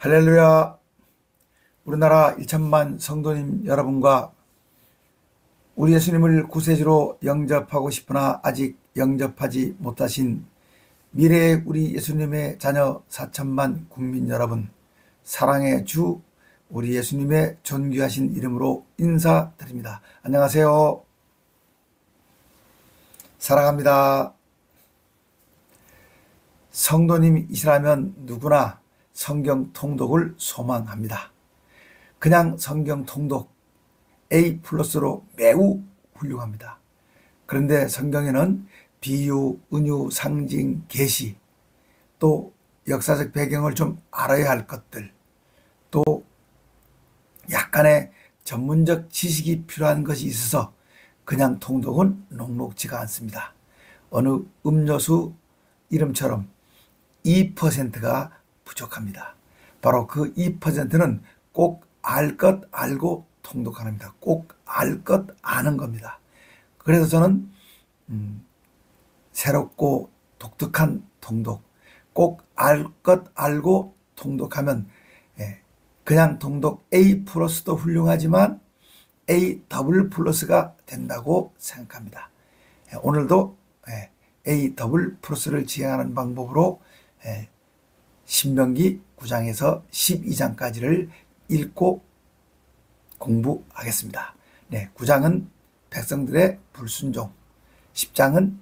할렐루야. 우리나라 1천만 성도님 여러분과 우리 예수님을 구세주로 영접하고 싶으나 아직 영접하지 못하신 미래의 우리 예수님의 자녀 4천만 국민 여러분, 사랑의 주 우리 예수님의 존귀하신 이름으로 인사드립니다. 안녕하세요. 사랑합니다. 성도님이시라면 누구나 성경 통독을 소망합니다. 그냥 성경 통독 A+로 매우 훌륭합니다. 그런데 성경에는 비유, 은유, 상징, 계시, 또 역사적 배경을 좀 알아야 할 것들, 또 약간의 전문적 지식이 필요한 것이 있어서 그냥 통독은 녹록지가 않습니다. 어느 음료수 이름처럼 2%가 부족합니다. 바로 그 2%는 꼭 알 것 알고 통독하는 겁니다. 꼭 알 것 아는 겁니다. 그래서 저는 새롭고 독특한 통독, 꼭 알 것 알고 통독하면 그냥 통독 A+도 훌륭하지만 A++가 된다고 생각합니다. 오늘도 A++를 지향하는 방법으로 신명기 9장에서 12장까지를 읽고 공부하겠습니다. 9장은 백성들의 불순종, 10장은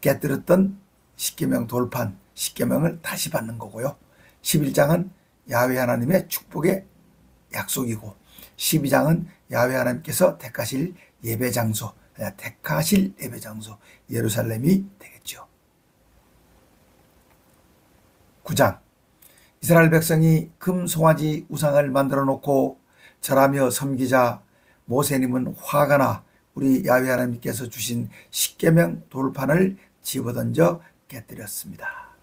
깨뜨렸던 십계명 돌판, 십계명을 다시 받는 거고요. 11장은 야훼 하나님의 축복의 약속이고 12장은 야훼 하나님께서 택하실 예배장소, 예루살렘이 되겠죠. 9장, 이스라엘 백성이 금 송아지 우상을 만들어 놓고 절하며 섬기자 모세님은 화가 나 우리 야훼 하나님께서 주신 십계명 돌판을 집어던져 깨뜨렸습니다.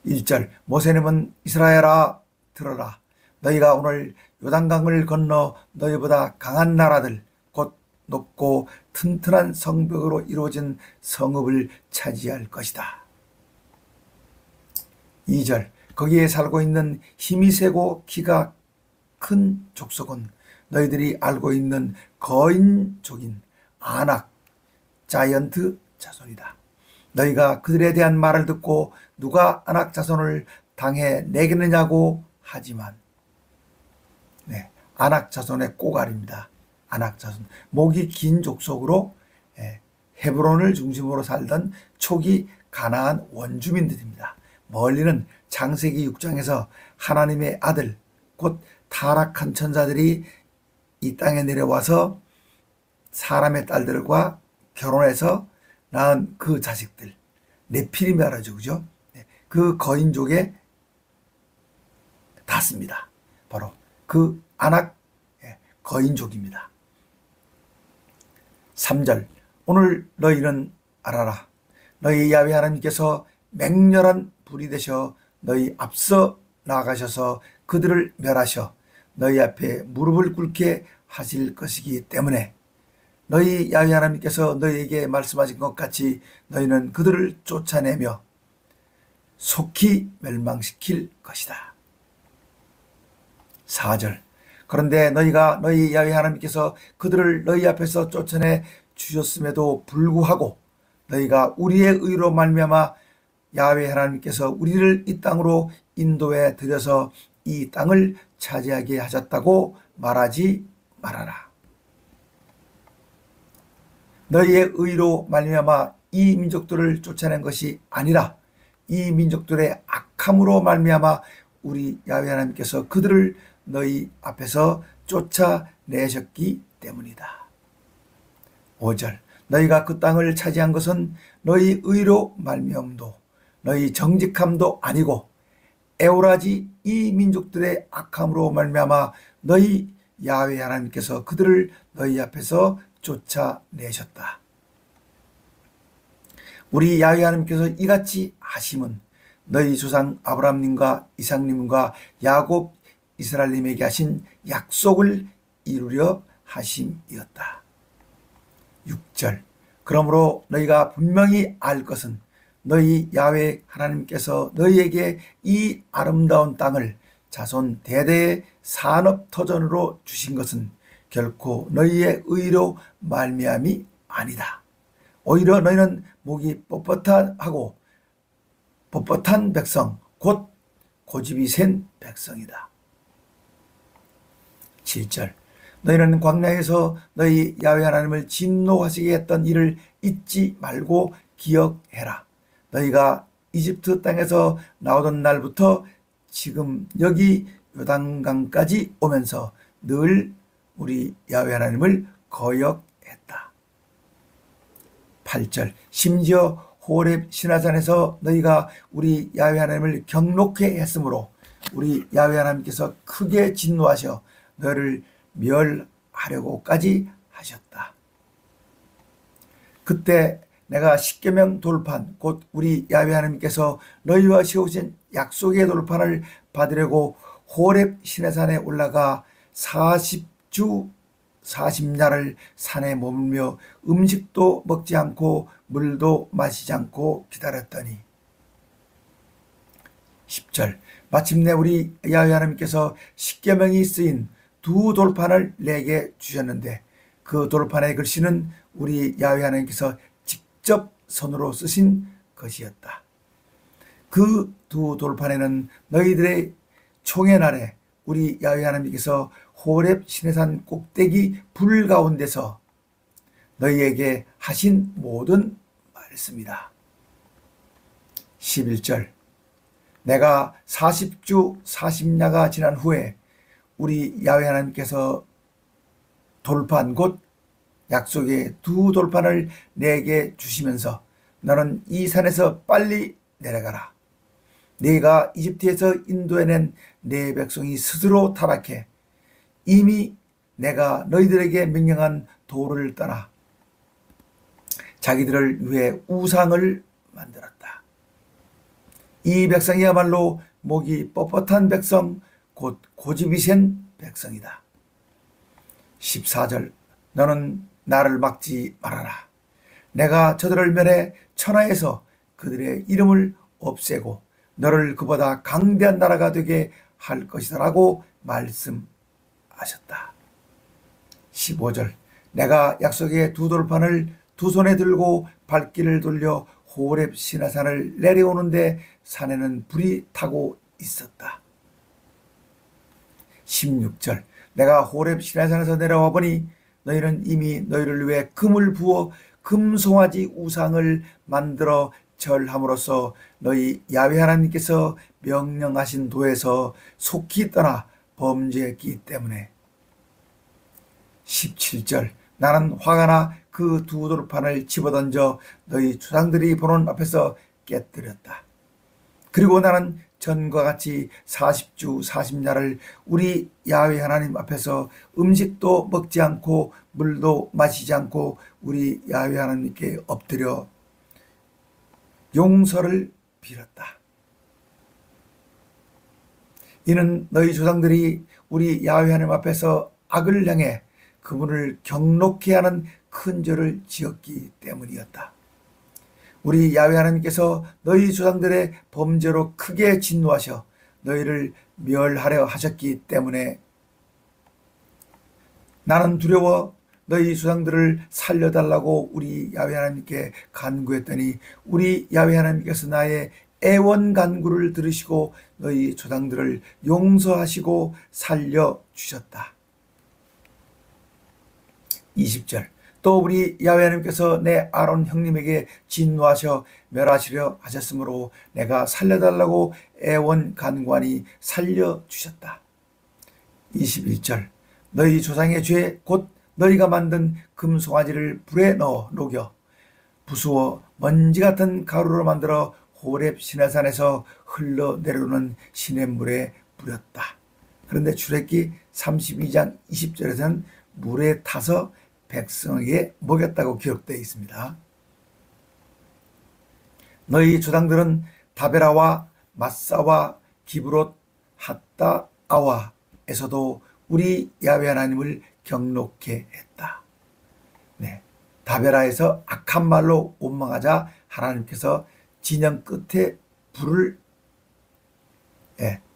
1절, 모세님은 이스라엘아 들어라. 너희가 오늘 요단강을 건너 너희보다 강한 나라들 곧 높고 튼튼한 성벽으로 이루어진 성읍을 차지할 것이다. 2절, 거기에 살고 있는 힘이 세고 키가 큰 족속은 너희들이 알고 있는 거인족인 아낙, 자이언트 자손이다. 너희가 그들에 대한 말을 듣고 누가 아낙 자손을 당해 내겠느냐고 하지만 아낙 자손의 꼬갈입니다. 아낙 자손, 목이 긴 족속으로 헤브론을 중심으로 살던 초기 가나안 원주민들입니다. 멀리는 창세기 6장에서 하나님의 아들 곧 타락한 천사들이 이 땅에 내려와서 사람의 딸들과 결혼해서 낳은 그 자식들, 네피림이라죠, 그죠? 그 거인족에 닿습니다. 바로 그 아낙 거인족입니다. 3절, 오늘 너희는 알아라. 너희 야훼 하나님께서 맹렬한 불이 되셔 너희 앞서 나가셔서 그들을 멸하셔 너희 앞에 무릎을 꿇게 하실 것이기 때문에 너희 야훼 하나님께서 너희에게 말씀하신 것 같이 너희는 그들을 쫓아내며 속히 멸망시킬 것이다. 4절, 그런데 너희가 너희 야훼 하나님께서 그들을 너희 앞에서 쫓아내 주셨음에도 불구하고 너희가 우리의 의로 말미암아 야훼 하나님께서 우리를 이 땅으로 인도해 들여서 이 땅을 차지하게 하셨다고 말하지 말아라. 너희의 의로 말미암아 이 민족들을 쫓아낸 것이 아니라 이 민족들의 악함으로 말미암아 우리 야훼 하나님께서 그들을 너희 앞에서 쫓아내셨기 때문이다. 5절, 너희가 그 땅을 차지한 것은 너희 의로 말미암도 너희 정직함도 아니고 에오라지 이 민족들의 악함으로 말미암아 너희 야훼 하나님께서 그들을 너희 앞에서 쫓아내셨다. 우리 야훼 하나님께서 이같이 하심은 너희 조상 아브라함님과 이삭님과 야곱 이스라엘님에게 하신 약속을 이루려 하심이었다. 6절, 그러므로 너희가 분명히 알 것은 너희 야훼 하나님께서 너희에게 이 아름다운 땅을 자손 대대의 산업터전으로 주신 것은 결코 너희의 의로 말미암이 아니다. 오히려 너희는 목이 뻣뻣한 백성 곧 고집이 센 백성이다. 7절 너희는 광야에서 너희 야훼 하나님을 진노하시게 했던 일을 잊지 말고 기억해라. 너희가 이집트 땅에서 나오던 날부터 지금 여기 요단강까지 오면서 늘 우리 야훼 하나님을 거역했다. 8절 심지어 호렙 시나산에서 너희가 우리 야훼 하나님을 경록해 했으므로 우리 야훼 하나님께서 크게 진노하셔 너희를 멸하려고까지 하셨다. 그때 내가 십계명 돌판 곧 우리 야훼 하나님께서 너희와 세우신 약속의 돌판을 받으려고 호렙 시내산에 올라가 40주 40야를 산에 머물며 음식도 먹지 않고 물도 마시지 않고 기다렸더니 10절 마침내 우리 야훼 하나님께서 십계명이 쓰인 두 돌판을 내게 주셨는데 그 돌판의 글씨는 우리 야훼 하나님께서 직접 손으로 쓰신 것이었다. 그 두 돌판에는 너희들의 총회 날에 우리 야훼 하나님께서 호렙 시내산 꼭대기 불 가운데서 너희에게 하신 모든 말씀이다. 11절 내가 40주 40야가 지난 후에 우리 야훼 하나님께서 돌판 곧 약속의 두 돌판을 내게 주시면서 너는 이 산에서 빨리 내려가라. 네가 이집트에서 인도해낸 네 백성이 스스로 타락해 이미 내가 너희들에게 명령한 도를 따라 자기들을 위해 우상을 만들었다. 이 백성이야말로 목이 뻣뻣한 백성 곧 고집이 센 백성이다. 14절 너는 나를 막지 말아라. 내가 저들을 멸해 천하에서 그들의 이름을 없애고 너를 그보다 강대한 나라가 되게 할 것이다 라고 말씀하셨다. 15절 내가 약속의 두 돌판을 두 손에 들고 발길을 돌려 호렙 시내산을 내려오는데 산에는 불이 타고 있었다. 16절 내가 호렙 시내산에서 내려와 보니 너희는 이미 너희를 위해 금을 부어 금송아지 우상을 만들어 절함으로써 너희 야훼 하나님께서 명령하신 도에서 속히 떠나 범죄했기 때문에 17절 나는 화가 나 그 두 돌판을 집어던져 너희 조상들이 보는 앞에서 깨뜨렸다. 그리고 나는 전과 같이 40주 40야를 우리 야훼 하나님 앞에서 음식도 먹지 않고 물도 마시지 않고 우리 야훼 하나님께 엎드려 용서를 빌었다. 이는 너희 조상들이 우리 야훼 하나님 앞에서 악을 향해 그분을 경록케 하는 큰 죄를 지었기 때문이었다. 우리 야훼 하나님께서 너희 조상들의 범죄로 크게 진노하셔 너희를 멸하려 하셨기 때문에 나는 두려워 너희 조상들을 살려달라고 우리 야훼 하나님께 간구했더니 우리 야훼 하나님께서 나의 애원간구를 들으시고 너희 조상들을 용서하시고 살려주셨다. 20절 또 우리 야훼 하나님께서 내 아론 형님에게 진노하셔 멸하시려 하셨으므로 내가 살려달라고 애원간구하니 살려주셨다. 21절 너희 조상의 죄 곧 너희가 만든 금송아지를 불에 넣어 녹여 부수어 먼지 같은 가루로 만들어 호렙 시내산에서 흘러내려오는 시냇물에 뿌렸다. 그런데 출애굽기 32장 20절에서는 물에 타서 백성에게 먹였다고 기록되어 있습니다. 너희 조상들은 다베라와 마사와 기브롯 핫다아와에서도 우리 야훼 하나님을 경록케 했다. 네, 다베라에서 악한 말로 원망하자 하나님께서 진영 끝에 불을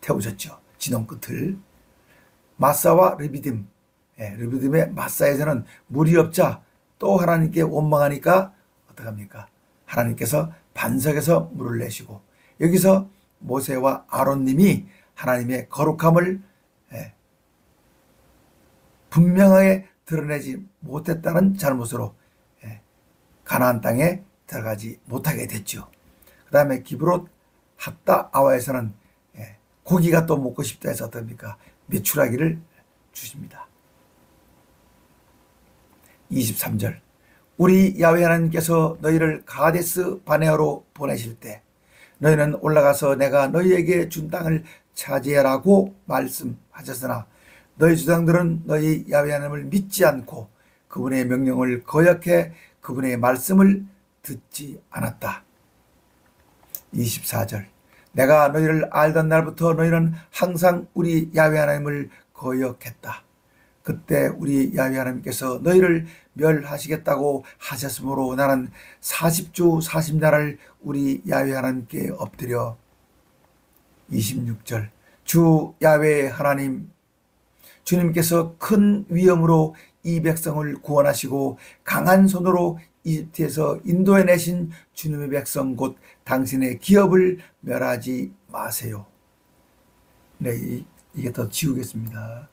태우셨죠. 진영 끝을. 마사와 르비딤, 르비딤의 마사에서는 물이 없자 또 하나님께 원망하니까 어떡합니까? 하나님께서 반석에서 물을 내시고, 여기서 모세와 아론님이 하나님의 거룩함을 분명하게 드러내지 못했다는 잘못으로 가나안 땅에 들어가지 못하게 됐죠. 그 다음에 기브롯 핫다 아와에서는 고기가 또 먹고 싶다 해서 어떻습니까? 메추라기를 주십니다. 23절, 우리 야훼 하나님께서 너희를 가데스 바네아로 보내실 때 너희는 올라가서 내가 너희에게 준 땅을 차지하라고 말씀하셨으나 너희 조상들은 너희 야훼 하나님을 믿지 않고 그분의 명령을 거역해 그분의 말씀을 듣지 않았다. 24절, 내가 너희를 알던 날부터 너희는 항상 우리 야훼 하나님을 거역했다. 그때 우리 야훼 하나님께서 너희를 멸하시겠다고 하셨으므로 나는 40주 40날을 우리 야훼 하나님께 엎드려. 26절, 주 야훼 하나님, 주님께서 큰 위엄으로 이 백성을 구원하시고 강한 손으로 이집트에서 인도해 내신 주님의 백성 곧 당신의 기업을 멸하지 마세요. 네, 이게 더 지우겠습니다.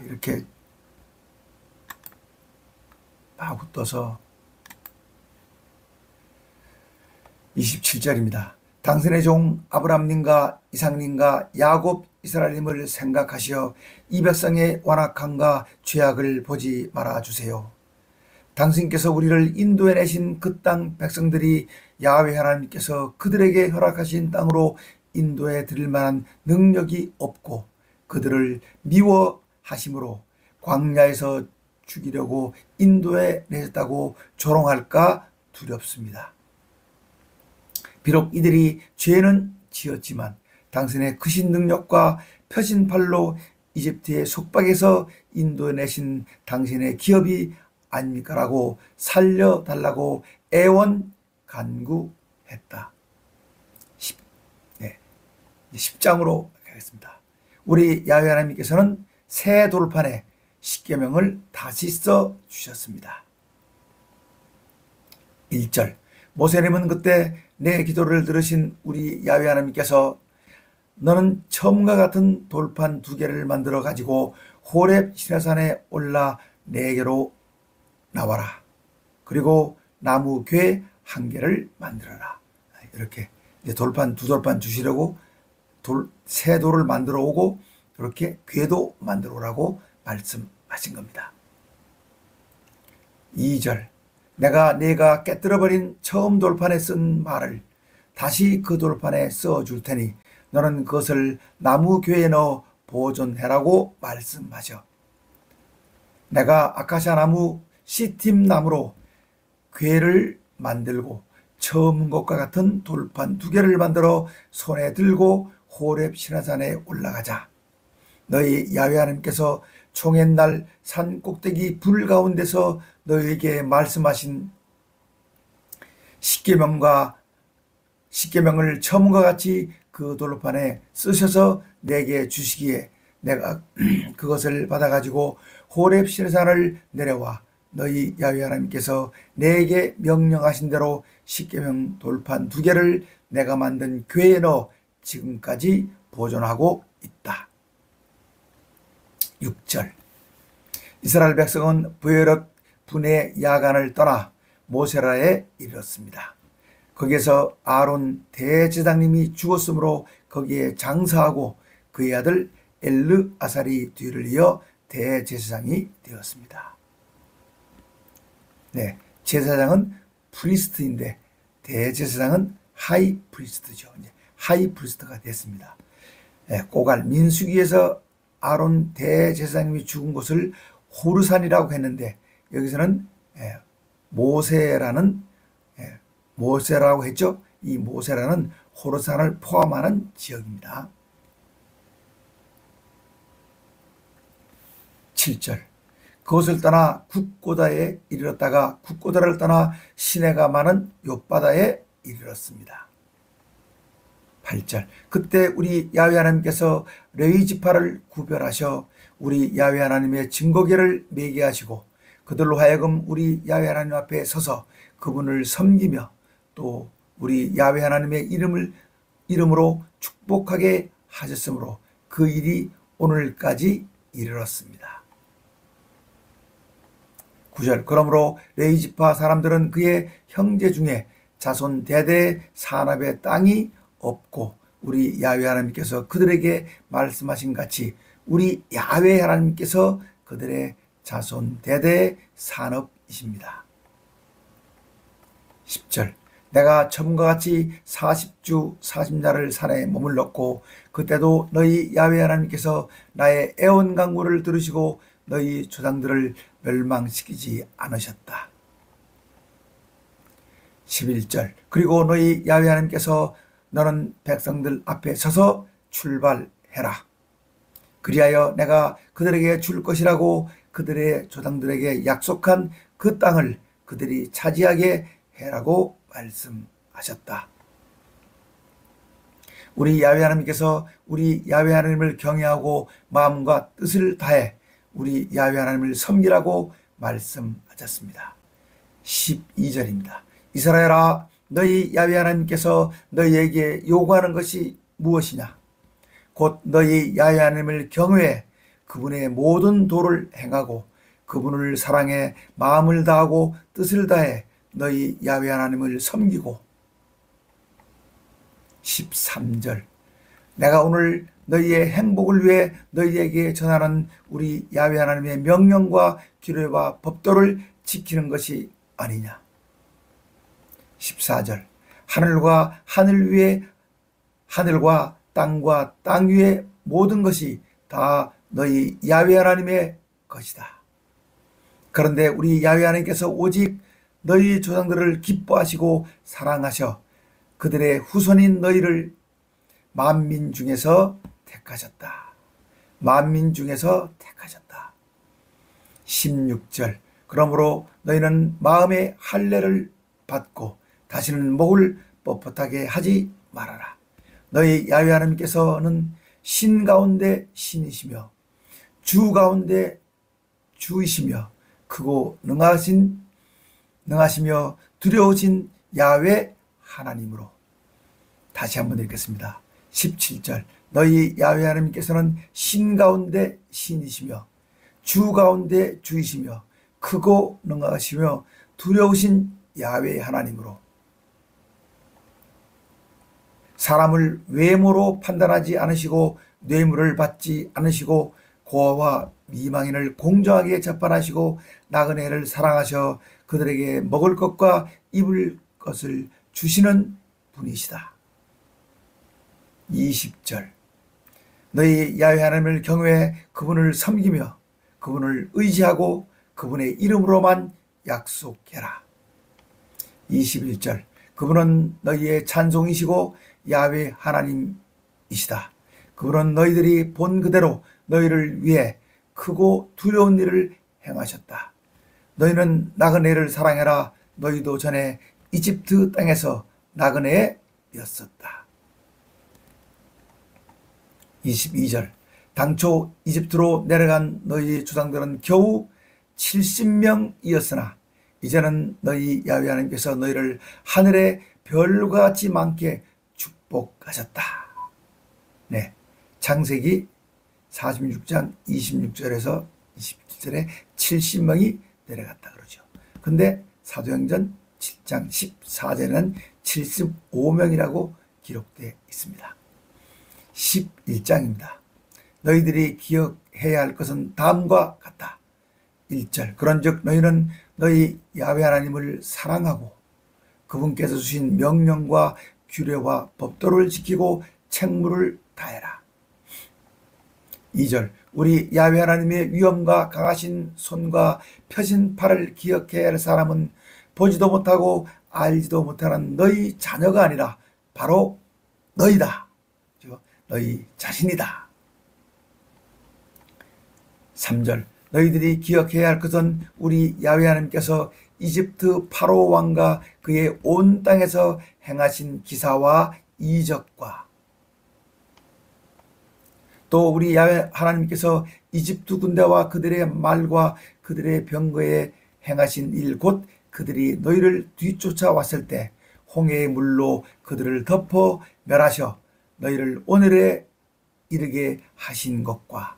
이렇게 마구 떠서 27절입니다. 당신의 종 아브람님과 이삭님과 야곱 이스라엘님을 생각하시어 이 백성의 완악함과 죄악을 보지 말아주세요. 당신께서 우리를 인도해 내신 그 땅 백성들이 야훼 하나님께서 그들에게 허락하신 땅으로 인도해 드릴 만한 능력이 없고 그들을 미워하심으로 광야에서 죽이려고 인도해 내셨다고 조롱할까 두렵습니다. 비록 이들이 죄는 지었지만 당신의 크신 능력과 펴진 팔로 이집트의 속박에서 인도해내신 당신의 기업이 아닙니까? 라고 살려달라고 애원 간구했다. 10장으로 가겠습니다. 우리 야훼 하나님께서는 새 돌판에 십계명을 다시 써 주셨습니다. 1절, 모세님은 그때 내 기도를 들으신 우리 야훼 하나님께서 너는 처음과 같은 돌판 2개를 만들어 가지고 호렙 시내산에 올라 내게로 나와라. 그리고 나무 궤 1개를 만들어라. 이렇게 이제 돌판 2돌판 주시려고 새 돌을 만들어 오고 이렇게 궤도 만들어 오라고 말씀하신 겁니다. 2절, 내가 깨뜨려버린 처음 돌판에 쓴 말을 다시 그 돌판에 써줄 테니 너는 그것을 나무 궤에 넣어 보존해라고 말씀하셔. 내가 아카시아 나무 시팀 나무로 궤를 만들고 처음 것과 같은 돌판 2개를 만들어 손에 들고 호렙 시내산에 올라가자. 너희 야훼 하나님께서 총회날 산 꼭대기 불 가운데서 너희에게 말씀하신 십계명을 처음과 같이 그 돌판에 쓰셔서 내게 주시기에 내가 그것을 받아가지고 호렙 시내산을 내려와 너희 야훼 하나님께서 내게 명령하신 대로 십계명 돌판 2개를 내가 만든 궤에 넣어 지금까지 보존하고 있다. 6절, 이스라엘 백성은 부에롯 분의 야간을 떠나 모세라에 이르렀습니다. 거기에서 아론 대제사장님이 죽었으므로 거기에 장사하고 그의 아들 엘르아살이 뒤를 이어 대제사장이 되었습니다. 네, 제사장은 프리스트인데 대제사장은 하이 프리스트죠. 이제 하이 프리스트가 됐습니다. 고갈 민수기에서 아론 대제사장님이 죽은 곳을 호르산이라고 했는데 여기서는 모세라고 했죠. 이 모세라는 호르산을 포함하는 지역입니다. 7절, 그것을 떠나 국고다에 이르렀다가 국고다를 떠나 시내가 많은 욥바다에 이르렀습니다. 8절. 그때 우리 야훼 하나님께서 레위 지파를 구별하셔 우리 야훼 하나님의 증거궤를 매게 하시고 그들로 하여금 우리 야훼 하나님 앞에 서서 그분을 섬기며 또 우리 야훼 하나님의 이름으로 축복하게 하셨으므로 그 일이 오늘까지 이르렀습니다. 9절. 그러므로 레위 지파 사람들은 그의 형제 중에 자손 대대의 산업의 땅이 없고 우리 야훼 하나님께서 그들에게 말씀하신 같이 우리 야훼 하나님께서 그들의 자손 대대의 산업이십니다. 10절. 내가 처음과 같이 40주 40날을 산에 머물렀고 그때도 너희 야훼 하나님께서 나의 애원 간구를 들으시고 너희 조상들을 멸망시키지 않으셨다. 11절. 그리고 너희 야훼 하나님께서 너는 백성들 앞에 서서 출발해라. 그리하여 내가 그들에게 줄 것이라고 그들의 조상들에게 약속한 그 땅을 그들이 차지하게 해라고 말씀하셨다. 우리 야훼 하나님께서 우리 야훼 하나님을 경외하고 마음과 뜻을 다해 우리 야훼 하나님을 섬기라고 말씀하셨습니다. 12절입니다. 이스라엘아 너희 야훼 하나님께서 너희에게 요구하는 것이 무엇이냐? 곧 너희 야훼 하나님을 경외해 그분의 모든 도를 행하고 그분을 사랑해 마음을 다하고 뜻을 다해 너희 야훼 하나님을 섬기고 13절. 내가 오늘 너희의 행복을 위해 너희에게 전하는 우리 야훼 하나님의 명령과 규례와 법도를 지키는 것이 아니냐. 14절. 하늘과 하늘 위에 하늘과 땅 위에 모든 것이 다 너희 야훼 하나님의 것이다. 그런데 우리 야훼 하나님께서 오직 너희 조상들을 기뻐하시고 사랑하셔 그들의 후손인 너희를 만민 중에서 택하셨다. 만민 중에서 택하셨다. 16절. 그러므로 너희는 마음의 할례를 받고 다시는 목을 뻣뻣하게 하지 말아라. 너희 야훼 하나님께서는 신 가운데 신이시며 주 가운데 주이시며 크고 능하시며 두려우신 야훼 하나님으로. 다시 한번 읽겠습니다. 17절. 너희 야훼 하나님께서는 신 가운데 신이시며 주 가운데 주이시며 크고 능하시며 두려우신 야훼 하나님으로. 사람을 외모로 판단하지 않으시고 뇌물을 받지 않으시고 고아와 미망인을 공정하게 재판하시고 나그네를 사랑하셔 그들에게 먹을 것과 입을 것을 주시는 분이시다. 20절. 너희 야훼 하나님을 경외해 그분을 섬기며 그분을 의지하고 그분의 이름으로만 약속해라. 21절. 그분은 너희의 찬송이시고 야훼 하나님이시다. 그분은 너희들이 본 그대로 너희를 위해 크고 두려운 일을 행하셨다. 너희는 나그네를 사랑해라. 너희도 전에 이집트 땅에서 나그네였었다. 22절. 당초 이집트로 내려간 너희 조상들은 겨우 70명이었으나 이제는 너희 야훼 하나님께서 너희를 하늘의 별과 같이 많게 축복하셨다. 네, 창세기 46장 26절에서 27절에 70명이 내려갔다 그러죠. 근데 사도행전 7장 14절에는 75명이라고 기록되어 있습니다. 11장입니다. 너희들이 기억해야 할 것은 다음과 같다. 1절. 그런즉 너희는 너희 야훼 하나님을 사랑하고 그분께서 주신 명령과 규례와 법도를 지키고 책무를 다해라. 2절. 우리 야훼 하나님의 위엄과 강하신 손과 펴신 팔을 기억해야 할 사람은 보지도 못하고 알지도 못하는 너희 자녀가 아니라 바로 너희다. 너희 자신이다. 3절. 너희들이 기억해야 할 것은 우리 야훼 하나님께서 이집트 파로 왕과 그의 온 땅에서 행하신 기사와 이적과 또 우리 야훼 하나님께서 이집트 군대와 그들의 말과 그들의 병거에 행하신 일 곧 그들이 너희를 뒤쫓아왔을 때 홍해의 물로 그들을 덮어 멸하셔 너희를 오늘에 이르게 하신 것과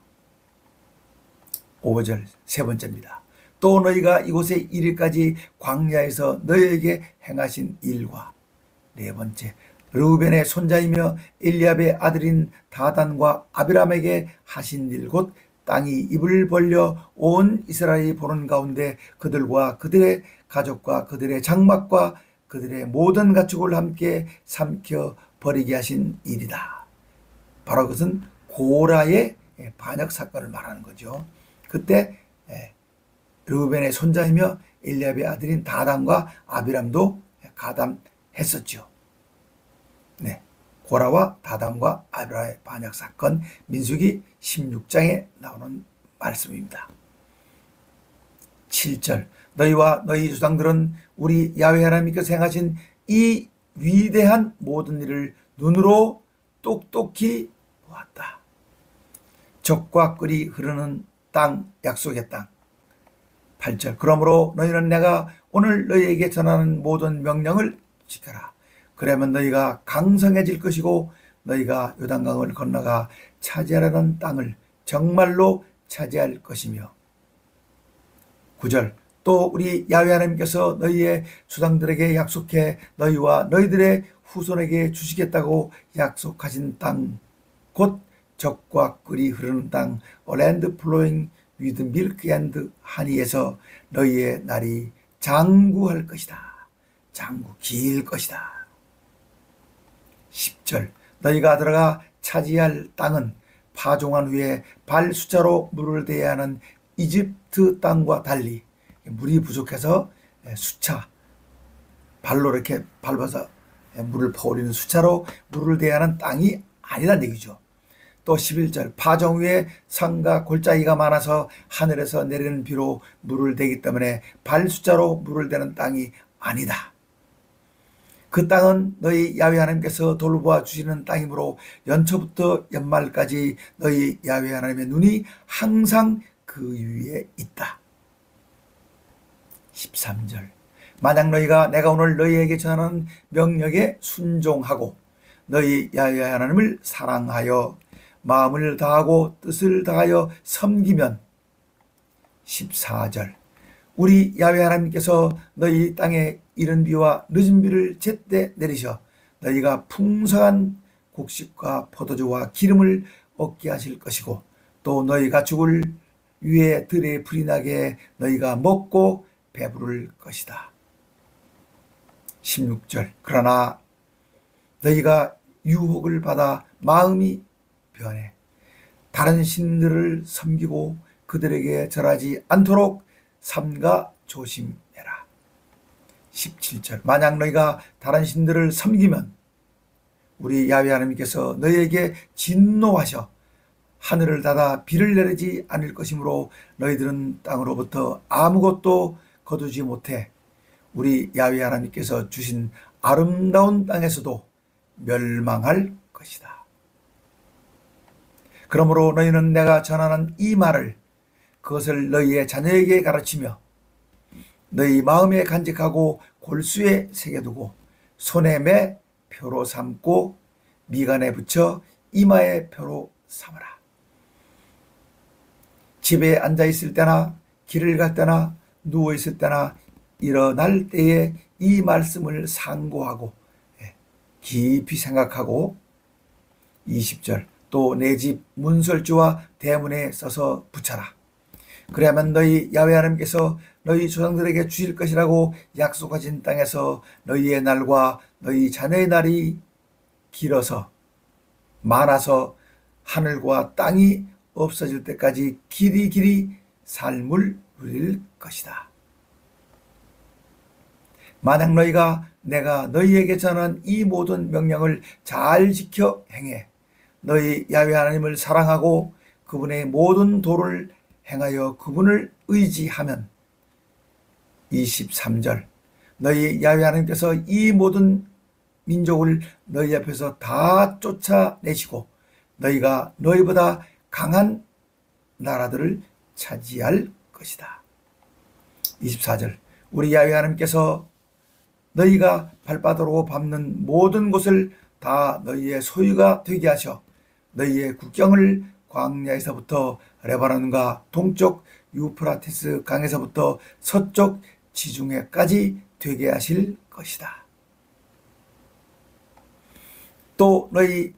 5절 세 번째입니다. 또 너희가 이곳에 이르기까지 광야에서 너희에게 행하신 일과 네 번째 르우벤의 손자이며 엘리압의 아들인 다단과 아비람에게 하신 일 곧 땅이 입을 벌려 온 이스라엘이 보는 가운데 그들과 그들의 가족과 그들의 장막과 그들의 모든 가축을 함께 삼켜 버리게 하신 일이다. 바로 그것은 고라의 반역 사건을 말하는 거죠. 그때 르우벤의 손자이며 엘리압의 아들인 다단과 아비람도 가담했었죠. 네, 고라와 다단과 아비람의 반역 사건 민수기 16장에 나오는 말씀입니다. 7절 너희와 너희 조상들은 우리 야훼 하나님께서 행하신 이 위대한 모든 일을 눈으로 똑똑히 보았다. 적과 꿀이 흐르는 땅, 약속의 땅. 8절 그러므로 너희는 내가 오늘 너희에게 전하는 모든 명령을 지켜라. 그러면 너희가 강성해질 것이고 너희가 요단강을 건너가 차지하려는 땅을 정말로 차지할 것이며 9절 또 우리 야훼 하나님께서 너희의 조상들에게 약속해 너희와 너희들의 후손에게 주시겠다고 약속하신 땅 곧 적과 꿀이 흐르는 땅 land flowing with milk and honey에서 너희의 날이 장구할 것이다. 장구 길 것이다. 10절 너희가 들어가 차지할 땅은 파종한 후에 발 숫자로 물을 대야 하는 이집트 땅과 달리 물이 부족해서 수차 발로 이렇게 밟아서 물을 퍼올리는 수차로 물을 대야 하는 땅이 아니란 얘기죠. 또 11절 파종 후에 산과 골짜기가 많아서 하늘에서 내리는 비로 물을 대기 때문에 발 숫자로 물을 대는 땅이 아니다. 그 땅은 너희 야훼 하나님께서 돌보아 주시는 땅이므로 연초부터 연말까지 너희 야훼 하나님의 눈이 항상 그 위에 있다. 13절 만약 너희가 내가 오늘 너희에게 전하는 명령에 순종하고 너희 야훼 하나님을 사랑하여 마음을 다하고 뜻을 다하여 섬기면 14절 우리 야훼 하나님께서 너희 땅에 이른 비와 늦은 비를 제때 내리셔 너희가 풍성한 곡식과 포도주와 기름을 얻게 하실 것이고 또 너희 가축을 위에 들에 불이 나게 너희가 먹고 배부를 것이다. 16절 그러나 너희가 유혹을 받아 마음이 변해 다른 신들을 섬기고 그들에게 절하지 않도록 삼가 조심해라. 17절 만약 너희가 다른 신들을 섬기면 우리 야훼 하나님께서 너희에게 진노하셔 하늘을 닫아 비를 내리지 않을 것이므로 너희들은 땅으로부터 아무것도 거두지 못해 우리 야훼 하나님께서 주신 아름다운 땅에서도 멸망할 것이다. 그러므로 너희는 내가 전하는 이 말을 그것을 너희의 자녀에게 가르치며 너희 마음에 간직하고 골수에 새겨두고 손에 매 표로 삼고 미간에 붙여 이마에 표로 삼으라. 집에 앉아있을 때나 길을 갈 때나 누워있을 때나 일어날 때에 이 말씀을 상고하고 깊이 생각하고 20절 또 내 집 문설주와 대문에 써서 붙여라. 그래야만 너희 야훼 하나님께서 너희 조상들에게 주실 것이라고 약속하신 땅에서 너희의 날과 너희 자녀의 날이 길어서 많아서 하늘과 땅이 없어질 때까지 길이 삶을 누릴 것이다. 만약 너희가 내가 너희에게 전한 이 모든 명령을 잘 지켜 행해 너희 야훼 하나님을 사랑하고 그분의 모든 도를 행하여 그분을 의지하면 23절 너희 야훼 하나님께서 이 모든 민족을 너희 앞에서 다 쫓아내시고 너희가 너희보다 강한 나라들을 차지할 것이다. 24절 우리 야훼 하나님께서 너희가 발바닥으로 밟는 모든 곳을 다 너희의 소유가 되게 하셔 너희의 국경을 광야에서부터 레바논과 동쪽 유프라테스 강에서부터 서쪽 지중해까지 되게 하실 것이다. 또 너희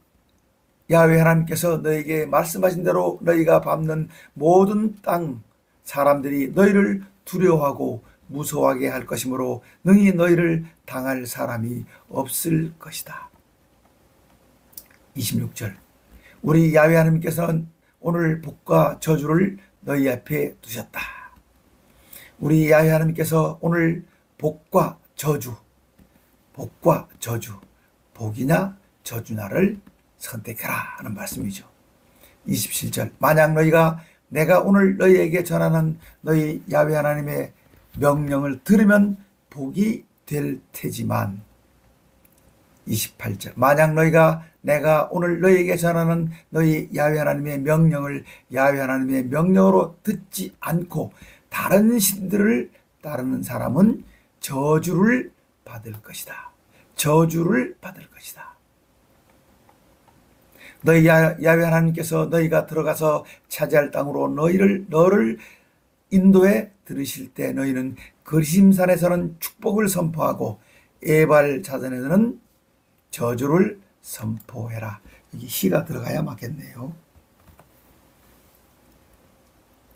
야훼 하나님께서 너희에게 말씀하신 대로 너희가 밟는 모든 땅 사람들이 너희를 두려워하고 무서워하게 할 것이므로 능히 너희를 당할 사람이 없을 것이다. 26절 우리 야훼 하나님께서는 오늘 복과 저주를 너희 앞에 두셨다. 우리 야훼 하나님께서 오늘 복과 저주, 복이냐 저주냐를 선택해라 하는 말씀이죠. 27절 만약 너희가 내가 오늘 너희에게 전하는 너희 야훼 하나님의 명령을 들으면 복이 될 테지만 28절 만약 너희가 내가 오늘 너희에게 전하는 너희 야훼 하나님의 명령을 야훼 하나님의 명령으로 듣지 않고 다른 신들을 따르는 사람은 저주를 받을 것이다. 저주를 받을 것이다. 너희 야훼 하나님께서 너희가 들어가서 차지할 땅으로 너를 인도해 들으실 때 너희는 거리심산에서는 축복을 선포하고 에발 자산에서는 저주를 선포해라. 여기 시가 들어가야 맞겠네요.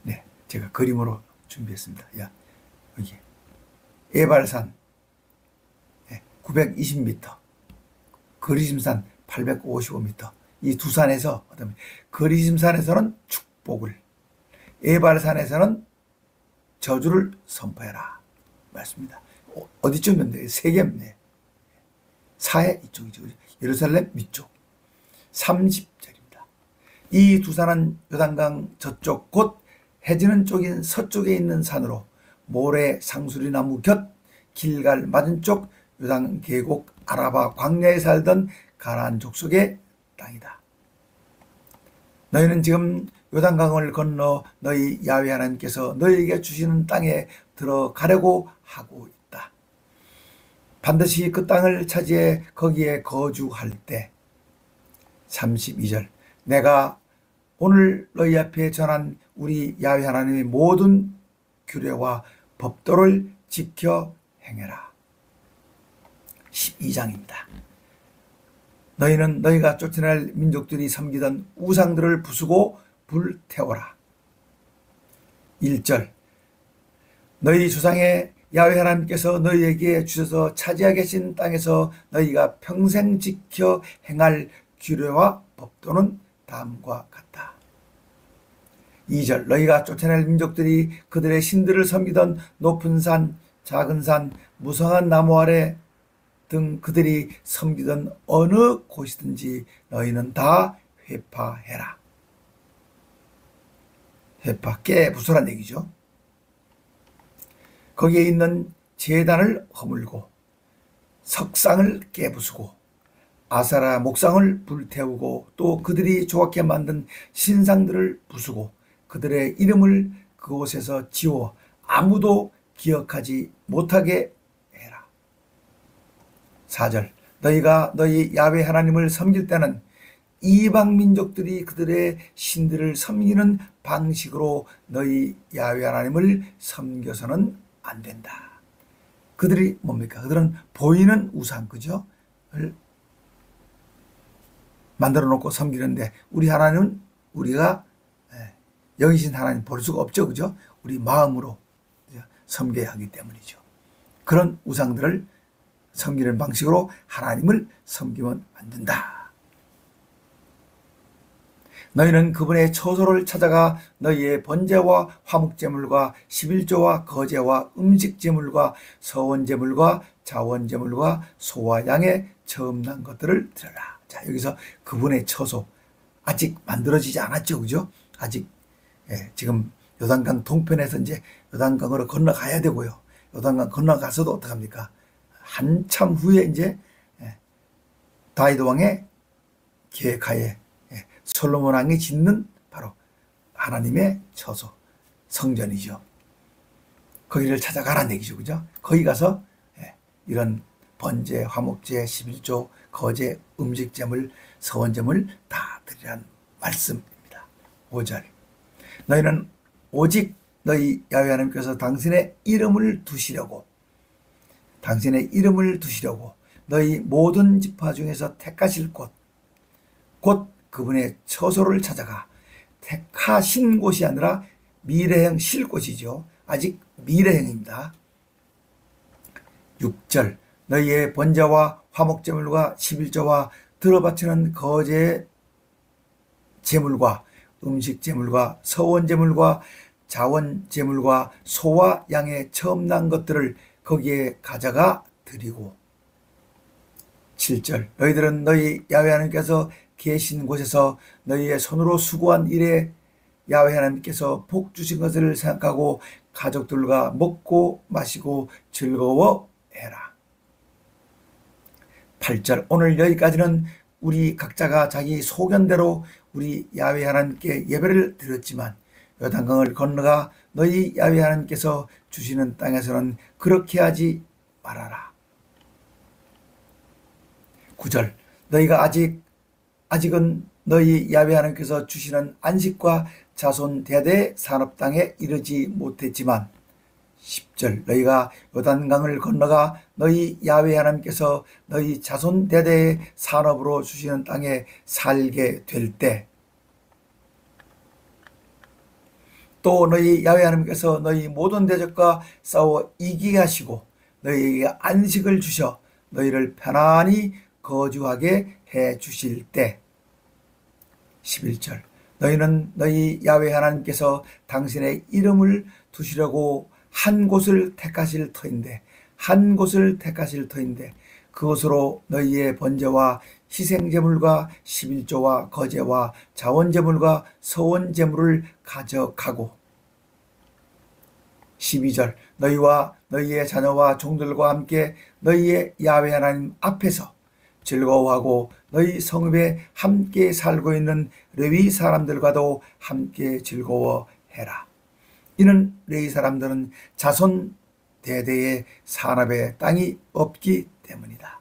네, 제가 그림으로 준비했습니다. 야, 여기 에발산 920m, 거리심산 855m. 이 두 산에서 거리심산에서는 축복을, 에발산에서는 저주를 선포해라 말씀입니다. 어디쯤인데? 세겜네. 사해 이쪽이죠. 예루살렘 위쪽 30절입니다. 이 두 산은 요단강 저쪽 곧 해지는 쪽인 서쪽에 있는 산으로 모래 상수리나무 곁 길갈 맞은쪽 요단 계곡 아라바 광야에 살던 가나안 족속의 땅이다. 너희는 지금 요단강을 건너 너희 야훼 하나님께서 너희에게 주시는 땅에 들어가려고 하고 있다. 반드시 그 땅을 차지해 거기에 거주할 때 32절 내가 오늘 너희 앞에 전한 우리 야훼 하나님의 모든 규례와 법도를 지켜 행해라. 12장입니다. 너희는 너희가 쫓아낼 민족들이 섬기던 우상들을 부수고 불태워라. 1절 너희 조상의 야훼 하나님께서 너희에게 주셔서 차지하게 하신 땅에서 너희가 평생 지켜 행할 규례와 법도는 다음과 같다. 2절 너희가 쫓아낼 민족들이 그들의 신들을 섬기던 높은 산, 작은 산, 무성한 나무 아래 등 그들이 섬기던 어느 곳이든지 너희는 다 회파해라. 회파, 깨부수란 얘기죠. 거기에 있는 제단을 허물고 석상을 깨부수고 아세라 목상을 불태우고 또 그들이 조각해 만든 신상들을 부수고 그들의 이름을 그곳에서 지워 아무도 기억하지 못하게 해라. 4절 너희가 너희 야훼 하나님을 섬길 때는 이방 민족들이 그들의 신들을 섬기는 방식으로 너희 야훼 하나님을 섬겨서는 안 된다. 그들이 뭡니까? 그들은 보이는 우상, 그죠? 을 만들어 놓고 섬기는데 우리 하나님은 우리가 영이신 하나님 볼 수가 없죠, 그죠? 우리 마음으로 섬겨야 하기 때문이죠. 그런 우상들을 섬기는 방식으로 하나님을 섬기면 안 된다. 너희는 그분의 처소를 찾아가 너희의 번제와 화목제물과 11조와 거제와 음식제물과 서원제물과 자원제물과 소와 양의 처음 난 것들을 드려라. 자, 여기서 그분의 처소 아직 만들어지지 않았죠, 그죠? 아직 지금 요단강 동편에서 이제 요단강으로 건너가야 되고요. 요단강 건너가서도 어떡합니까? 한참 후에 이제 다윗 왕의 계획하에 솔로몬 왕이 짓는 바로 하나님의 처소 성전이죠. 거기를 찾아가라는 얘기죠. 그죠? 거기 가서 이런 번제, 화목제, 11조, 거제, 음식제물, 서원제물 다 드리라는 말씀입니다. 5절. 너희는 오직 너희 야훼 하나님께서 당신의 이름을 두시려고 너희 모든 지파 중에서 택하실 곳, 곧 그분의 처소를 찾아가. 택하신 곳이 아니라 미래형 실 곳이죠. 아직 미래형입니다. 6절. 너희의 번제와 화목제물과 11조와 들어바치는 거제 제물과 음식제물과 서원제물과 자원제물과 소와 양의 처음 난 것들을 거기에 가져가 드리고. 7절. 너희들은 너희 야훼 하나님께서 계신 곳에서 너희의 손으로 수고한 일에 야훼 하나님께서 복 주신 것을 생각하고 가족들과 먹고 마시고 즐거워해라. 8절. 오늘 여기까지는 우리 각자가 자기 소견대로 우리 야훼 하나님께 예배를 드렸지만 요단강을 건너가 너희 야훼 하나님께서 주시는 땅에서는 그렇게 하지 말아라. 9절. 너희가 아직은 너희 야훼 하나님께서 주시는 안식과 자손 대대 산업 땅에 이르지 못했지만. 10절. 너희가 요단강을 건너가 너희 야훼 하나님께서 너희 자손 대대의 산업으로 주시는 땅에 살게 될 때, 또 너희 야훼 하나님께서 너희 모든 대적과 싸워 이기게 하시고 너희에게 안식을 주셔 너희를 편안히 거주하게 해 주실 때. 11절. 너희는 너희 야훼 하나님께서 당신의 이름을 두시려고 한 곳을 택하실 터인데 그곳으로 너희의 번제와 희생제물과 11조와 거제와 자원제물과 서원제물을 가져가고. 12절. 너희와 너희의 자녀와 종들과 함께 너희의 야훼 하나님 앞에서 즐거워하고 너희 성읍에 함께 살고 있는 레위 사람들과도 함께 즐거워해라. 이는 레위 사람들은 자손 대대의 산업에 땅이 없기 때문이다.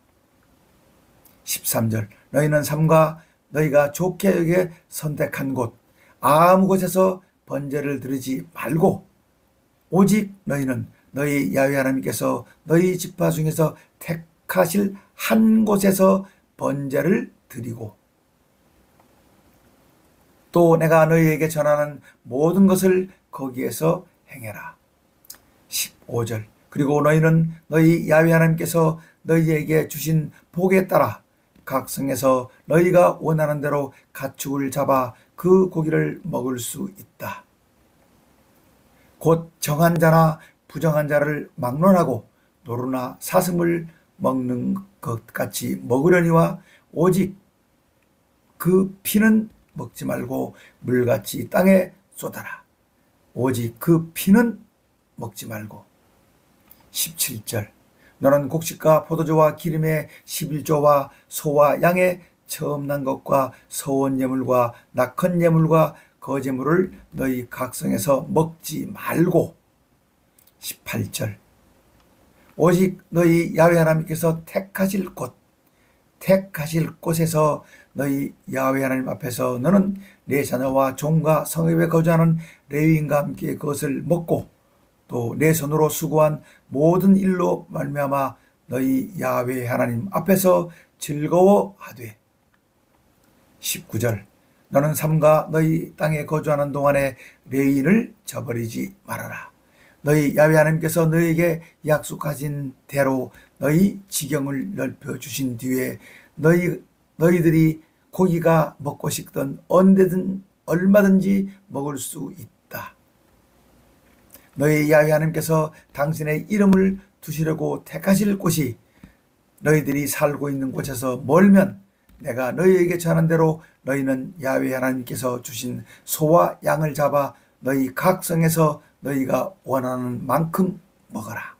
13절. 너희는 삼가 너희가 좋게 여겨 선택한 곳 아무 곳에서 번제를 드리지 말고 오직 너희는 너희 야훼 하나님께서 너희 지파 중에서 택하실 한 곳에서 번제를 드리고 또 내가 너희에게 전하는 모든 것을 거기에서 행해라. 15절. 그리고 너희는 너희 야훼 하나님께서 너희에게 주신 복에 따라 각 성에서 너희가 원하는 대로 가축을 잡아 그 고기를 먹을 수 있다. 곧 정한 자나 부정한 자를 막론하고 노루나 사슴을 먹는 것 같이 먹으려니와 오직 그 피는 먹지 말고 물같이 땅에 쏟아라. 오직 그 피는 먹지 말고. 17절. 너는 곡식과 포도주와 기름의 11조와 소와 양의 처음 난 것과 서원예물과 낙헌예물과 거제물을 너희 각성에서 먹지 말고. 18절. 오직 너희 야훼 하나님께서 택하실 곳에서 너희 야훼 하나님 앞에서 너는 내 자녀와 종과 성읍에 거주하는 레위인과 함께 그것을 먹고 또 내 손으로 수고한 모든 일로 말미암아 너희 야훼 하나님 앞에서 즐거워하되. 19절. 너는 삼가 너희 땅에 거주하는 동안에 레위인을 저버리지 말아라. 너희 야훼 하나님께서 너희에게 약속하신 대로 너희 지경을 넓혀 주신 뒤에 너희들이 고기가 먹고 싶던 언제든 얼마든지 먹을 수 있다. 너희 야훼 하나님께서 당신의 이름을 두시려고 택하실 곳이 너희들이 살고 있는 곳에서 멀면 내가 너희에게 전한 대로 너희는 야훼 하나님께서 주신 소와 양을 잡아 너희 각 성에서 너희가 원하는 만큼 먹어라.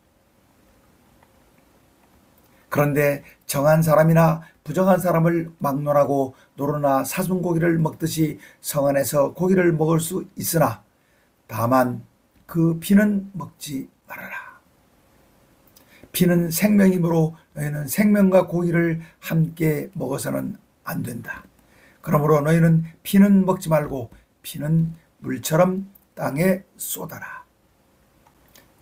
그런데 정한 사람이나 부정한 사람을 막론하고 노루나 사슴고기를 먹듯이 성 안에서 고기를 먹을 수 있으나 다만 그 피는 먹지 말아라. 피는 생명이므로 너희는 생명과 고기를 함께 먹어서는 안 된다. 그러므로 너희는 피는 먹지 말고 피는 물처럼 땅에 쏟아라.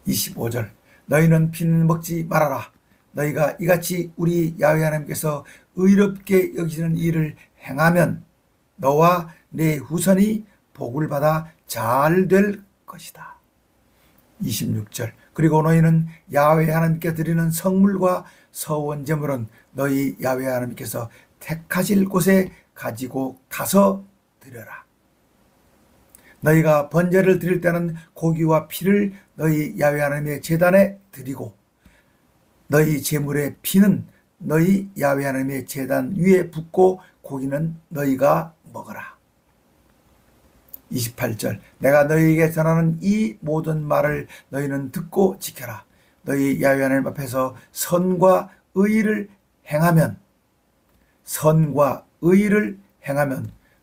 25절 너희는 피는 먹지 말아라. 너희가 이같이 우리 야훼 하나님께서 의롭게 여기시는 일을 행하면 너와 네 후손이 복을 받아 잘 될 것이다. 26절 그리고 너희는 야훼 하나님께 드리는 성물과 서원 제물은 너희 야훼 하나님께서 택하실 곳에 가지고 가서 드려라. 너희가 번제를 드릴 때는 고기와 피를 너희 야훼 하나님의 제단에 드리고 너희 제물의 피는 너희 야훼 하나님의 제단 위에 붓고 고기는 너희가 먹어라. 28절 내가 너희에게 전하는 이 모든 말을 너희는 듣고 지켜라. 너희 야훼 하나님 앞에서 선과 의를 행하면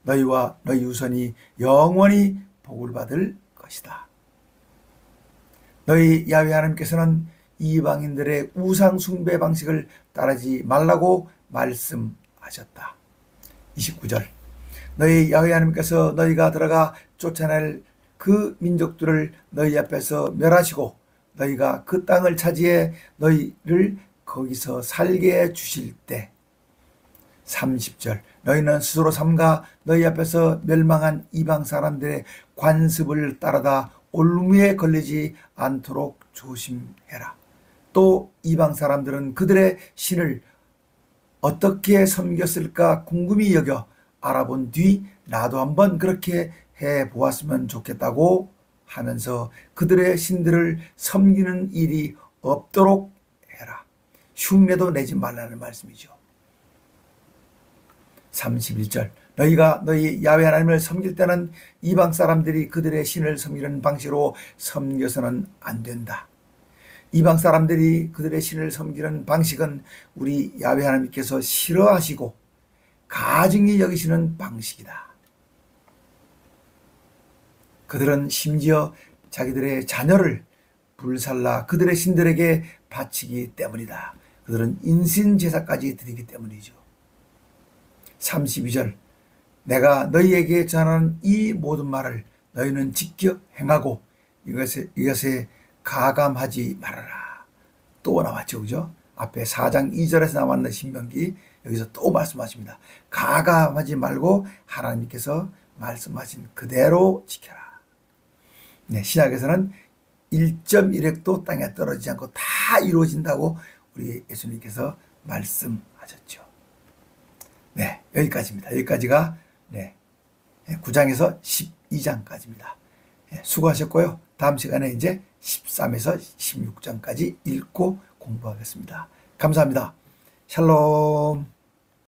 너희와 너희 후손이 영원히 복을 받을 것이다. 너희 야훼 하나님께서는 이방인들의 우상 숭배 방식을 따르지 말라고 말씀하셨다. 29절 너희 야훼 하나님께서 너희가 들어가 쫓아낼 그 민족들을 너희 앞에서 멸하시고 너희가 그 땅을 차지해 너희를 거기서 살게 해 주실 때 30절 너희는 스스로 삼가 너희 앞에서 멸망한 이방 사람들의 관습을 따르다 올무에 걸리지 않도록 조심해라. 또 이방 사람들은 그들의 신을 어떻게 섬겼을까 궁금히 여겨 알아본 뒤 나도 한번 그렇게 해보았으면 좋겠다고 하면서 그들의 신들을 섬기는 일이 없도록 해라. 흉내도 내지 말라는 말씀이죠. 31절 너희가 너희 야훼 하나님을 섬길 때는 이방 사람들이 그들의 신을 섬기는 방식으로 섬겨서는 안 된다. 이방 사람들이 그들의 신을 섬기는 방식은 우리 야훼 하나님께서 싫어하시고 가증히 여기시는 방식이다. 그들은 심지어 자기들의 자녀를 불살라 그들의 신들에게 바치기 때문이다. 그들은 인신제사까지 드리기 때문이죠. 32절 내가 너희에게 전하는 이 모든 말을 너희는 지켜 행하고 이것에 가감하지 말아라. 또 나왔죠. 그죠? 앞에 4장 2절에서 나왔는 신명기 여기서 또 말씀하십니다. 가감하지 말고 하나님께서 말씀하신 그대로 지켜라. 네, 신약에서는 1.1획도 땅에 떨어지지 않고 다 이루어진다고 우리 예수님께서 말씀하셨죠. 네, 여기까지입니다. 여기까지가 9장에서 12장까지입니다. 수고하셨고요. 다음 시간에 이제 13에서 16장까지 읽고 공부하겠습니다. 감사합니다. 샬롬.